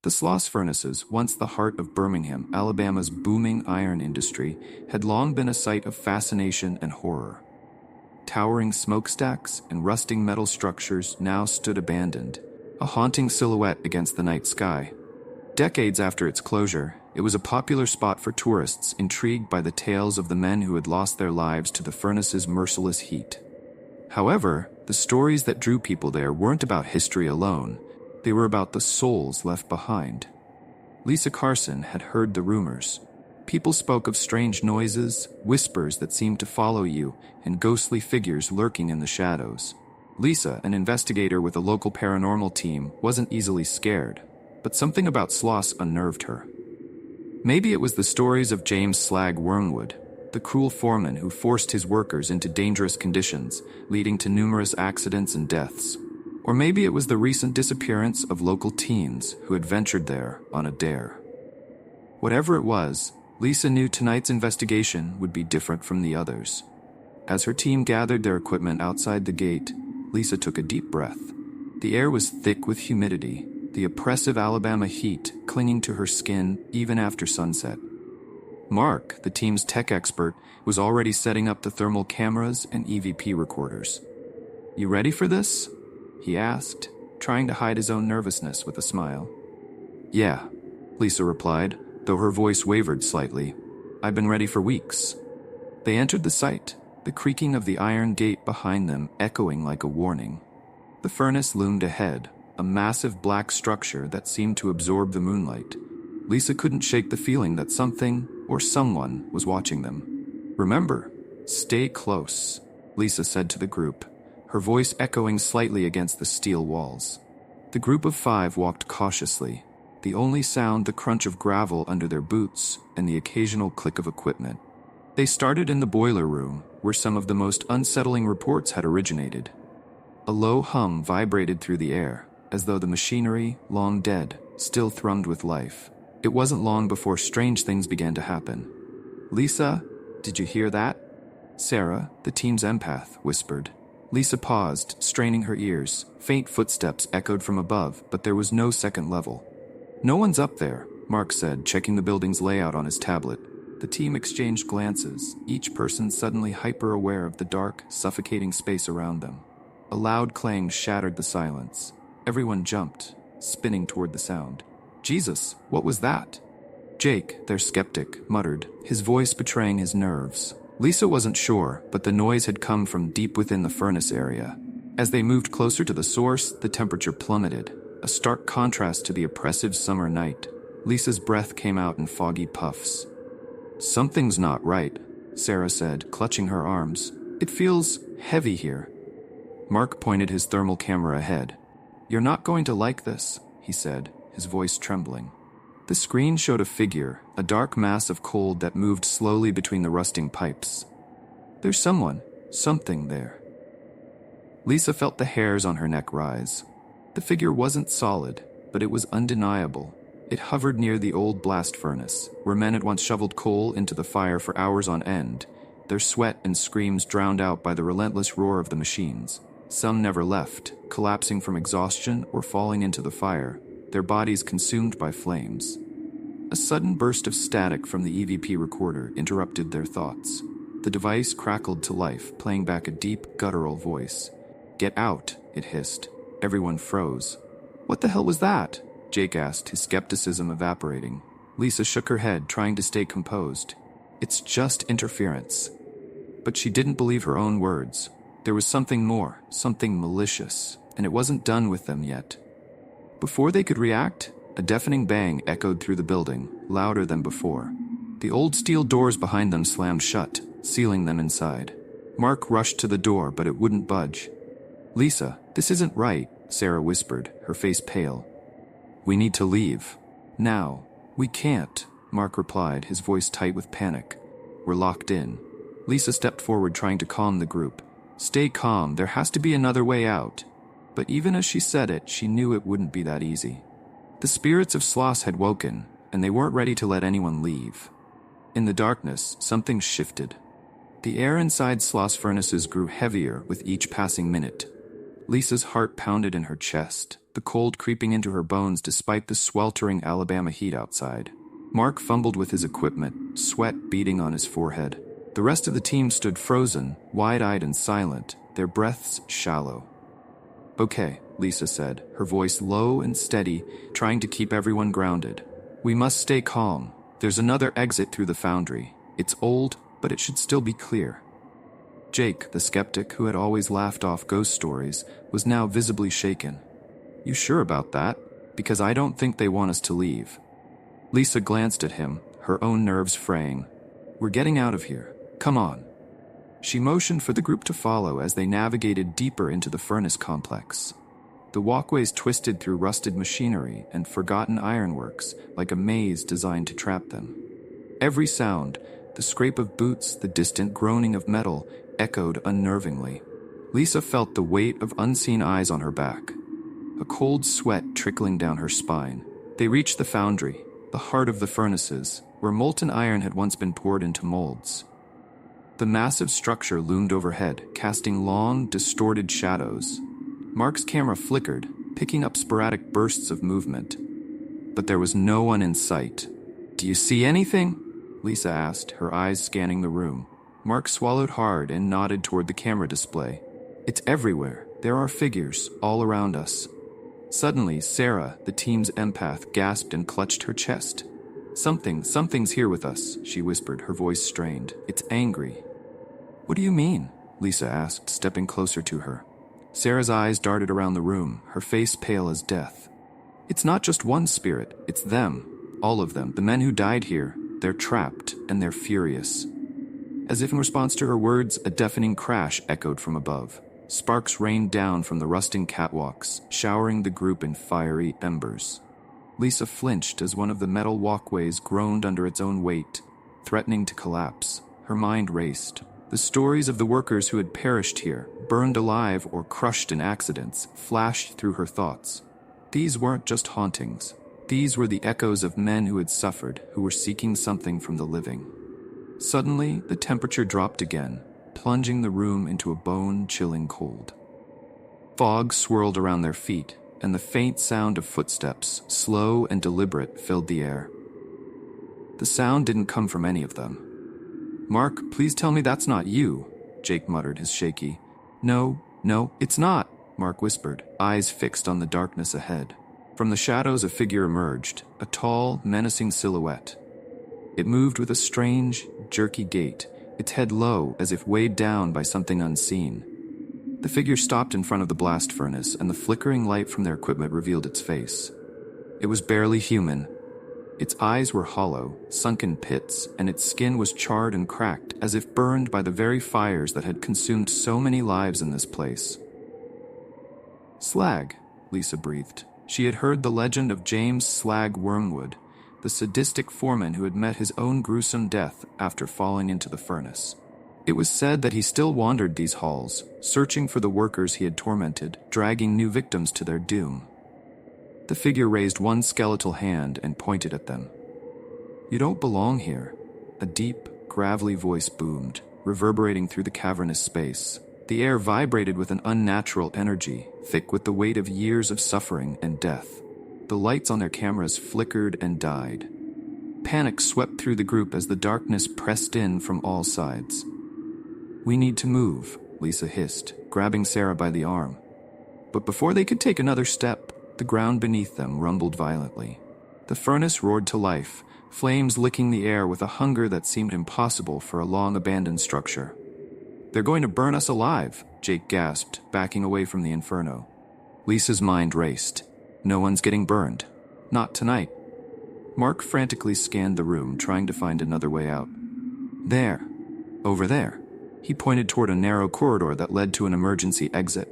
The Sloss furnaces, once the heart of Birmingham, Alabama's booming iron industry, had long been a site of fascination and horror. Towering smokestacks and rusting metal structures now stood abandoned, a haunting silhouette against the night sky. Decades after its closure, it was a popular spot for tourists intrigued by the tales of the men who had lost their lives to the furnace's merciless heat. However, the stories that drew people there weren't about history alone. They were about the souls left behind. Lisa Carson had heard the rumors. People spoke of strange noises, whispers that seemed to follow you, and ghostly figures lurking in the shadows. Lisa, an investigator with a local paranormal team, wasn't easily scared, but something about Sloss unnerved her. Maybe it was the stories of James Slag Wormwood, the cruel foreman who forced his workers into dangerous conditions, leading to numerous accidents and deaths. Or maybe it was the recent disappearance of local teens who had ventured there on a dare. Whatever it was, Lisa knew tonight's investigation would be different from the others. As her team gathered their equipment outside the gate, Lisa took a deep breath. The air was thick with humidity, the oppressive Alabama heat clinging to her skin even after sunset. Mark, the team's tech expert, was already setting up the thermal cameras and EVP recorders. "You ready for this?" he asked, trying to hide his own nervousness with a smile. "Yeah," Lisa replied, though her voice wavered slightly. "I've been ready for weeks." They entered the site, the creaking of the iron gate behind them echoing like a warning. The furnace loomed ahead, a massive black structure that seemed to absorb the moonlight. Lisa couldn't shake the feeling that something or someone was watching them. "Remember, stay close," Lisa said to the group, her voice echoing slightly against the steel walls. The group of 5 walked cautiously, the only sound the crunch of gravel under their boots and the occasional click of equipment. They started in the boiler room, where some of the most unsettling reports had originated. A low hum vibrated through the air, as though the machinery, long dead, still thrummed with life. It wasn't long before strange things began to happen. "Lisa, did you hear that?" Sarah, the team's empath, whispered. Lisa paused, straining her ears. Faint footsteps echoed from above, but there was no second level. "No one's up there," Mark said, checking the building's layout on his tablet. The team exchanged glances, each person suddenly hyper-aware of the dark, suffocating space around them. A loud clang shattered the silence. Everyone jumped, spinning toward the sound. "Jesus, what was that?" Jake, their skeptic, muttered, his voice betraying his nerves. Lisa wasn't sure, but the noise had come from deep within the furnace area. As they moved closer to the source, the temperature plummeted, a stark contrast to the oppressive summer night. Lisa's breath came out in foggy puffs. "Something's not right," Sarah said, clutching her arms. "It feels heavy here." Mark pointed his thermal camera ahead. "You're not going to like this," he said, his voice trembling. The screen showed a figure, a dark mass of cold that moved slowly between the rusting pipes. "There's something there." Lisa felt the hairs on her neck rise. The figure wasn't solid, but it was undeniable. It hovered near the old blast furnace, where men had once shoveled coal into the fire for hours on end, their sweat and screams drowned out by the relentless roar of the machines. Some never left, collapsing from exhaustion or falling into the fire, their bodies consumed by flames. A sudden burst of static from the EVP recorder interrupted their thoughts. The device crackled to life, playing back a deep, guttural voice. "Get out," it hissed. Everyone froze. "What the hell was that?" Jake asked, his skepticism evaporating. Lisa shook her head, trying to stay composed. "It's just interference." But she didn't believe her own words. There was something more, something malicious, and it wasn't done with them yet. Before they could react, a deafening bang echoed through the building, louder than before. The old steel doors behind them slammed shut, sealing them inside. Mark rushed to the door, but it wouldn't budge. "Lisa, this isn't right," Sarah whispered, her face pale. "We need to leave. Now." "We can't," Mark replied, his voice tight with panic. "We're locked in." Lisa stepped forward, trying to calm the group. "Stay calm, there has to be another way out." But even as she said it, she knew it wouldn't be that easy. The spirits of Sloss had woken, and they weren't ready to let anyone leave. In the darkness, something shifted. The air inside Sloss furnaces grew heavier with each passing minute. Lisa's heart pounded in her chest, the cold creeping into her bones despite the sweltering Alabama heat outside. Mark fumbled with his equipment, sweat beading on his forehead. The rest of the team stood frozen, wide-eyed and silent, their breaths shallow. "Okay," Lisa said, her voice low and steady, trying to keep everyone grounded. "We must stay calm. There's another exit through the foundry. It's old, but it should still be clear." Jake, the skeptic who had always laughed off ghost stories, was now visibly shaken. "You sure about that? Because I don't think they want us to leave." Lisa glanced at him, her own nerves fraying. "We're getting out of here. Come on." She motioned for the group to follow as they navigated deeper into the furnace complex. The walkways twisted through rusted machinery and forgotten ironworks like a maze designed to trap them. Every sound, the scrape of boots, the distant groaning of metal, echoed unnervingly. Lisa felt the weight of unseen eyes on her back, a cold sweat trickling down her spine. They reached the foundry, the heart of the furnaces, where molten iron had once been poured into molds. The massive structure loomed overhead, casting long, distorted shadows. Mark's camera flickered, picking up sporadic bursts of movement. But there was no one in sight. "Do you see anything?" Lisa asked, her eyes scanning the room. Mark swallowed hard and nodded toward the camera display. "It's everywhere. There are figures, all around us." Suddenly, Sarah, the team's empath, gasped and clutched her chest. Something's here with us," she whispered, her voice strained. "It's angry." "What do you mean?" Lisa asked, stepping closer to her. Sarah's eyes darted around the room, her face pale as death. "It's not just one spirit, it's them. All of them, the men who died here. They're trapped, and they're furious." As if in response to her words, a deafening crash echoed from above. Sparks rained down from the rusting catwalks, showering the group in fiery embers. Lisa flinched as one of the metal walkways groaned under its own weight, threatening to collapse. Her mind raced. The stories of the workers who had perished here, burned alive or crushed in accidents, flashed through her thoughts. These weren't just hauntings. These were the echoes of men who had suffered, who were seeking something from the living. Suddenly, the temperature dropped again, plunging the room into a bone-chilling cold. Fog swirled around their feet, and the faint sound of footsteps, slow and deliberate, filled the air. The sound didn't come from any of them. "Mark, please tell me that's not you," Jake muttered, his shaky. No, it's not," Mark whispered, eyes fixed on the darkness ahead. From the shadows a figure emerged, a tall, menacing silhouette. It moved with a strange, jerky gait, its head low as if weighed down by something unseen. The figure stopped in front of the blast furnace, and the flickering light from their equipment revealed its face. It was barely human. Its eyes were hollow, sunken pits, and its skin was charred and cracked, as if burned by the very fires that had consumed so many lives in this place. "Slag," Lisa breathed. She had heard the legend of James Slag Wormwood, the sadistic foreman who had met his own gruesome death after falling into the furnace. It was said that he still wandered these halls, searching for the workers he had tormented, dragging new victims to their doom. The figure raised one skeletal hand and pointed at them. "You don't belong here," a deep, gravelly voice boomed, reverberating through the cavernous space. The air vibrated with an unnatural energy, thick with the weight of years of suffering and death. The lights on their cameras flickered and died. Panic swept through the group as the darkness pressed in from all sides. "We need to move," Lisa hissed, grabbing Sarah by the arm. But before they could take another step, the ground beneath them rumbled violently. The furnace roared to life, flames licking the air with a hunger that seemed impossible for a long-abandoned structure. "They're going to burn us alive," Jake gasped, backing away from the inferno. Lisa's mind raced. No one's getting burned. Not tonight. Mark frantically scanned the room, trying to find another way out. "There. Over there." He pointed toward a narrow corridor that led to an emergency exit.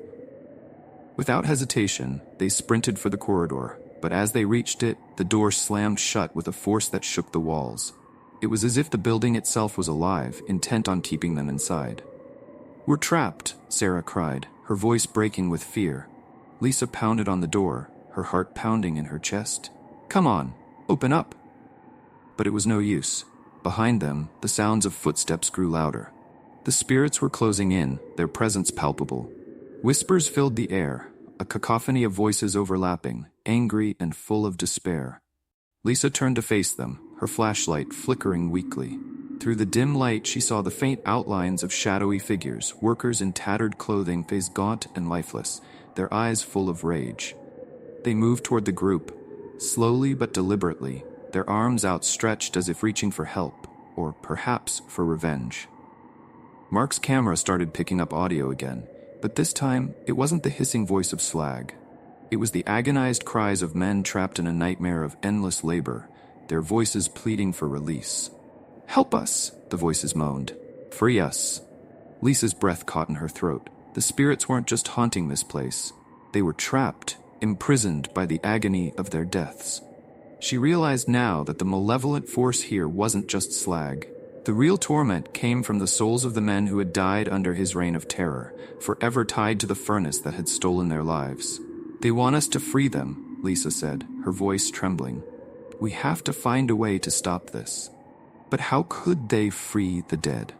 Without hesitation, they sprinted for the corridor, but as they reached it, the door slammed shut with a force that shook the walls. It was as if the building itself was alive, intent on keeping them inside. "We're trapped," Sarah cried, her voice breaking with fear. Lisa pounded on the door, her heart pounding in her chest. "Come on, open up." But it was no use. Behind them, the sounds of footsteps grew louder. The spirits were closing in, their presence palpable. Whispers filled the air, a cacophony of voices overlapping, angry and full of despair. Lisa turned to face them, her flashlight flickering weakly. Through the dim light, she saw the faint outlines of shadowy figures, workers in tattered clothing, face gaunt and lifeless, their eyes full of rage. They moved toward the group, slowly but deliberately, their arms outstretched as if reaching for help, or perhaps for revenge. Mark's camera started picking up audio again, but this time it wasn't the hissing voice of Slag. It was the agonized cries of men trapped in a nightmare of endless labor, their voices pleading for release. "Help us," the voices moaned. "Free us." Lisa's breath caught in her throat. The spirits weren't just haunting this place. They were trapped, imprisoned by the agony of their deaths. She realized now that the malevolent force here wasn't just Slag. The real torment came from the souls of the men who had died under his reign of terror, forever tied to the furnace that had stolen their lives. "They want us to free them," Lisa said, her voice trembling. "We have to find a way to stop this." But how could they free the dead?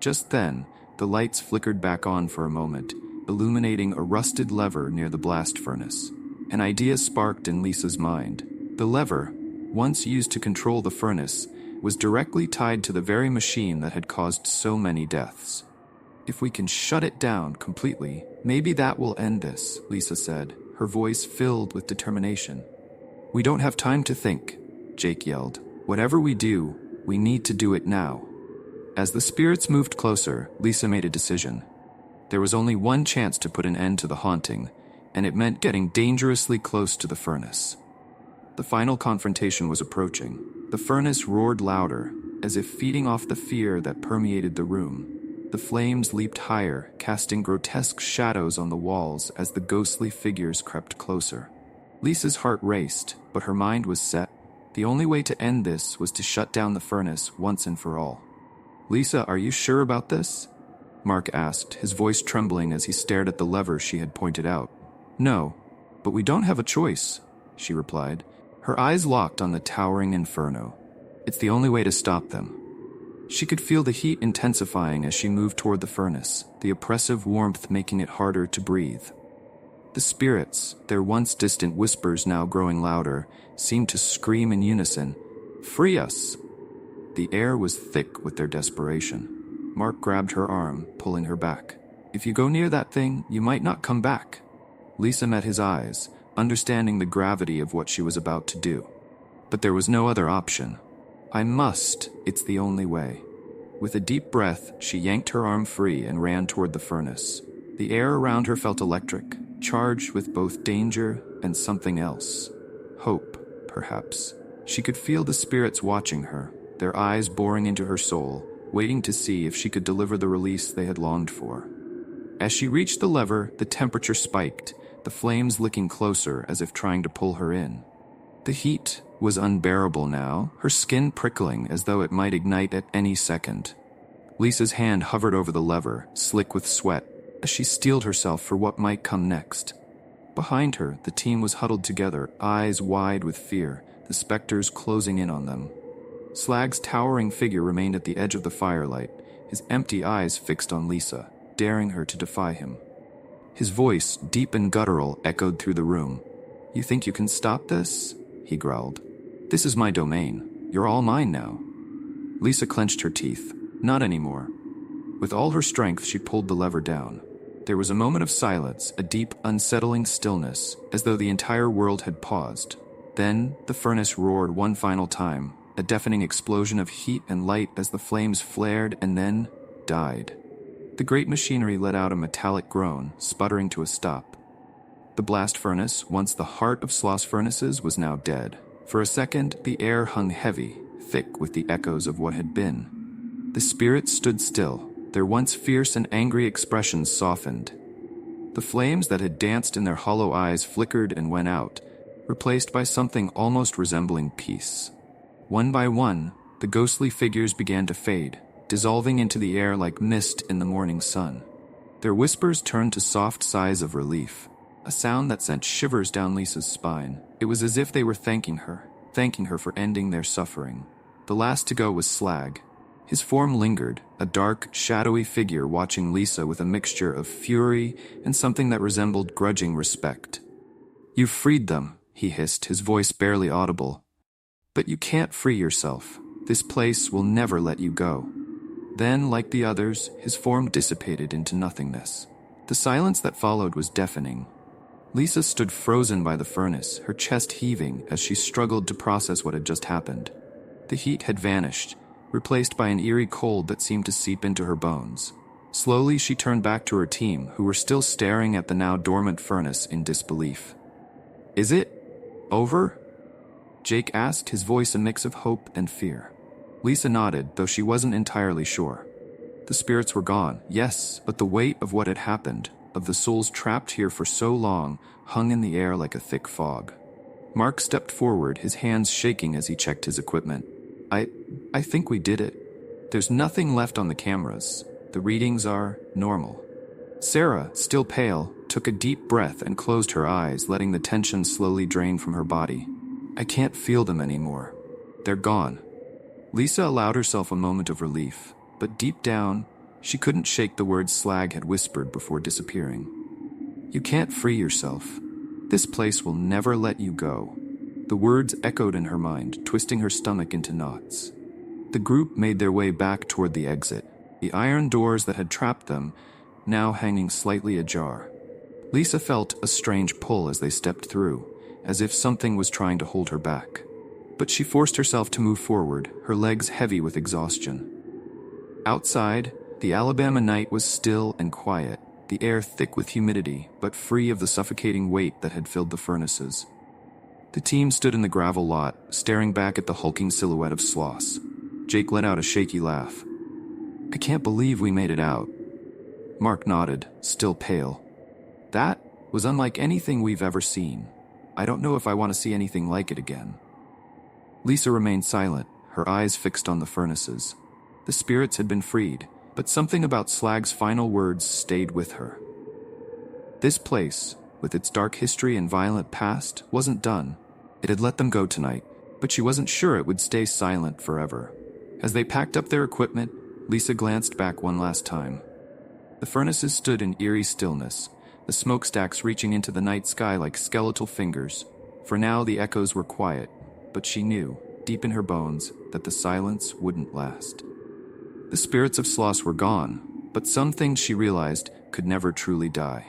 Just then, the lights flickered back on for a moment, illuminating a rusted lever near the blast furnace. An idea sparked in Lisa's mind. The lever, once used to control the furnace, was directly tied to the very machine that had caused so many deaths. "If we can shut it down completely, maybe that will end this," Lisa said, her voice filled with determination. "We don't have time to think," Jake yelled. "Whatever we do, we need to do it now." As the spirits moved closer, Lisa made a decision. There was only one chance to put an end to the haunting, and it meant getting dangerously close to the furnace. The final confrontation was approaching. The furnace roared louder, as if feeding off the fear that permeated the room. The flames leaped higher, casting grotesque shadows on the walls as the ghostly figures crept closer. Lisa's heart raced, but her mind was set. The only way to end this was to shut down the furnace once and for all. "Lisa, are you sure about this?" Mark asked, his voice trembling as he stared at the lever she had pointed out. "No, but we don't have a choice," she replied, her eyes locked on the towering inferno. "It's the only way to stop them." She could feel the heat intensifying as she moved toward the furnace, the oppressive warmth making it harder to breathe. The spirits, their once distant whispers now growing louder, seemed to scream in unison, "Free us!" The air was thick with their desperation. Mark grabbed her arm, pulling her back. "If you go near that thing, you might not come back." Lisa met his eyes, understanding the gravity of what she was about to do. But there was no other option. "I must. It's the only way." With a deep breath, she yanked her arm free and ran toward the furnace. The air around her felt electric, charged with both danger and something else. Hope, perhaps. She could feel the spirits watching her, their eyes boring into her soul, waiting to see if she could deliver the release they had longed for. As she reached the lever, the temperature spiked, the flames licking closer as if trying to pull her in. The heat was unbearable now, her skin prickling as though it might ignite at any second. Lisa's hand hovered over the lever, slick with sweat, as she steeled herself for what might come next. Behind her, the team was huddled together, eyes wide with fear, the specters closing in on them. Slag's towering figure remained at the edge of the firelight, his empty eyes fixed on Lisa, daring her to defy him. His voice, deep and guttural, echoed through the room. "You think you can stop this?" he growled. "This is my domain. You're all mine now." Lisa clenched her teeth. Not anymore. With all her strength, she pulled the lever down. There was a moment of silence, a deep, unsettling stillness, as though the entire world had paused. Then, the furnace roared one final time, a deafening explosion of heat and light as the flames flared and then died. The great machinery let out a metallic groan, sputtering to a stop. The blast furnace, once the heart of Sloss furnaces, was now dead. For a second, the air hung heavy, thick with the echoes of what had been. The spirits stood still, their once fierce and angry expressions softened. The flames that had danced in their hollow eyes flickered and went out, replaced by something almost resembling peace. One by one, the ghostly figures began to fade, dissolving into the air like mist in the morning sun. Their whispers turned to soft sighs of relief, a sound that sent shivers down Lisa's spine. It was as if they were thanking her for ending their suffering. The last to go was Slag. His form lingered, a dark, shadowy figure watching Lisa with a mixture of fury and something that resembled grudging respect. "You've freed them," he hissed, his voice barely audible. "But you can't free yourself. This place will never let you go." Then, like the others, his form dissipated into nothingness. The silence that followed was deafening. Lisa stood frozen by the furnace, her chest heaving as she struggled to process what had just happened. The heat had vanished, replaced by an eerie cold that seemed to seep into her bones. Slowly, she turned back to her team, who were still staring at the now dormant furnace in disbelief. "Is it over?" Jake asked, his voice a mix of hope and fear. Lisa nodded, though she wasn't entirely sure. The spirits were gone, yes, but the weight of what had happened, of the souls trapped here for so long, hung in the air like a thick fog. Mark stepped forward, his hands shaking as he checked his equipment. I think we did it. There's nothing left on the cameras. The readings are normal." Sarah, still pale, took a deep breath and closed her eyes, letting the tension slowly drain from her body. "I can't feel them anymore. They're gone." Lisa allowed herself a moment of relief, but deep down, she couldn't shake the words Slag had whispered before disappearing. "You can't free yourself. This place will never let you go." The words echoed in her mind, twisting her stomach into knots. The group made their way back toward the exit, the iron doors that had trapped them now hanging slightly ajar. Lisa felt a strange pull as they stepped through, as if something was trying to hold her back. But she forced herself to move forward, her legs heavy with exhaustion. Outside, the Alabama night was still and quiet, the air thick with humidity, but free of the suffocating weight that had filled the furnaces. The team stood in the gravel lot, staring back at the hulking silhouette of Sloss. Jake let out a shaky laugh. "I can't believe we made it out." Mark nodded, still pale. "That was unlike anything we've ever seen. I don't know if I want to see anything like it again." Lisa remained silent, her eyes fixed on the furnaces. The spirits had been freed, but something about Slag's final words stayed with her. This place, with its dark history and violent past, wasn't done. It had let them go tonight, but she wasn't sure it would stay silent forever. As they packed up their equipment, Lisa glanced back one last time. The furnaces stood in eerie stillness, the smokestacks reaching into the night sky like skeletal fingers. For now, the echoes were quiet, but she knew, deep in her bones, that the silence wouldn't last. The spirits of Sloss were gone, but some things she realized could never truly die.